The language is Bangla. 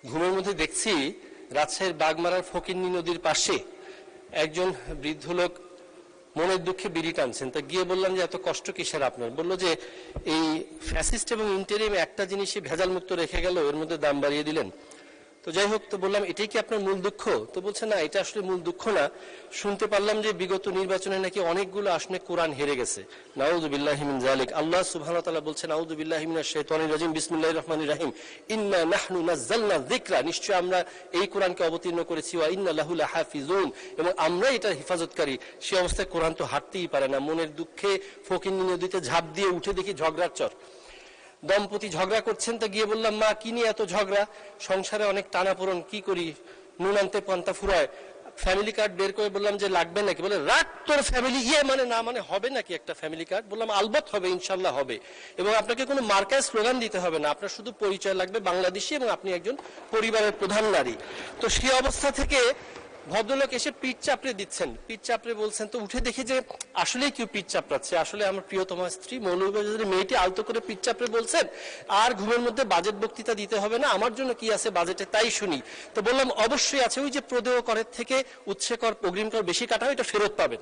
ঘুমের মধ্যে দেখছি রাজশাহীর বাগমারার ফকিন্নি নদীর পাশে একজন বৃদ্ধ লোক মনের দুঃখে বিড়ি টানছেন। তা গিয়ে বললাম যে এত কষ্ট কিসের আপনার? বললো যে এই ফ্যাসিস্ট এবং ইন্টারিম একটা জিনিসই ভেজাল মুক্ত রেখে গেল, এর মধ্যে দাম বাড়িয়ে দিলেন। তো যাই হোক, তো বললাম এটাই কি আপনার মূল দুঃখ? তো বলছে না, এটা আসলে মূল দুঃখ না। শুনতে পারলাম যে বিগত নির্বাচনে নাকি অনেকগুলো আসনে কোরআন হেরে গেছে। নাউযুবিল্লাহি মিন যালিক। আল্লাহ সুবহানাহু ওয়া তাআলা বলছেন আউযুবিল্লাহি মিনাশ শাইতানির রাজিম, বিসমিল্লাহির রহমানির রহিম, ইন্না নাহনু নাযালনা যিকরা, নিশ্চয় আমরা এই কোরআনকে অবতীর্ণ করেছি, ওয়া ইন্না লাহু লাহাফিজুন, এবং আমরা এটার হেফাজতকারী। সে অবস্থায় কোরআন তো হাঁটতেই পারে না। মনের দুঃখে ফকিন্নি নদীতে ঝাঁপ দিয়ে উঠে দেখি ঝগড়ার চর। দম্পতি ঝগড়া করছেন। তা গিয়ে বললাম, মা কি নিয়ে এত ঝগড়া? সংসারে অনেক টানাপোড়ন, কি করি, নুন আনতে পান্তা ফুরায়। ফ্যামিলি কার্ড বের করে বললাম যে লাগবে নাকি? বলে রাখ তোর ফ্যামিলি, মানে না মানে হবে নাকি একটা ফ্যামিলি কার্ড? বললাম আলবত হবে, ইনশাল্লাহ হবে, এবং আপনাকে কোনো মার্কায় স্লোগান দিতে হবে না, আপনার শুধু পরিচয় লাগবে বাংলাদেশি এবং আপনি একজন পরিবারের প্রধান নারী। তো সেই অবস্থা থেকে ভদ্রলোক এসে পিঠ চাপড়ে দিচ্ছেন, পিঠ চাপড়ে বলছেন। তো উঠে দেখি যে আসলেই কেউ পিঠ চাপড়াচ্ছে, আসলে আমার প্রিয়তমা স্ত্রী মৌলভীবাজারের মেয়েটি আলতো করে পিঠ চাপড়ে বলছেন, আর ঘুমের মধ্যে বাজেট বক্তৃতা দিতে হবে না, আমার জন্য কি আছে বাজেটে তাই শুনি। তো বললাম অবশ্যই আছে, ওই যে প্রদেয় করের থেকে উৎসে কর অগ্রিম কর বেশি কাটা হয়, এটা ফেরত পাবেন।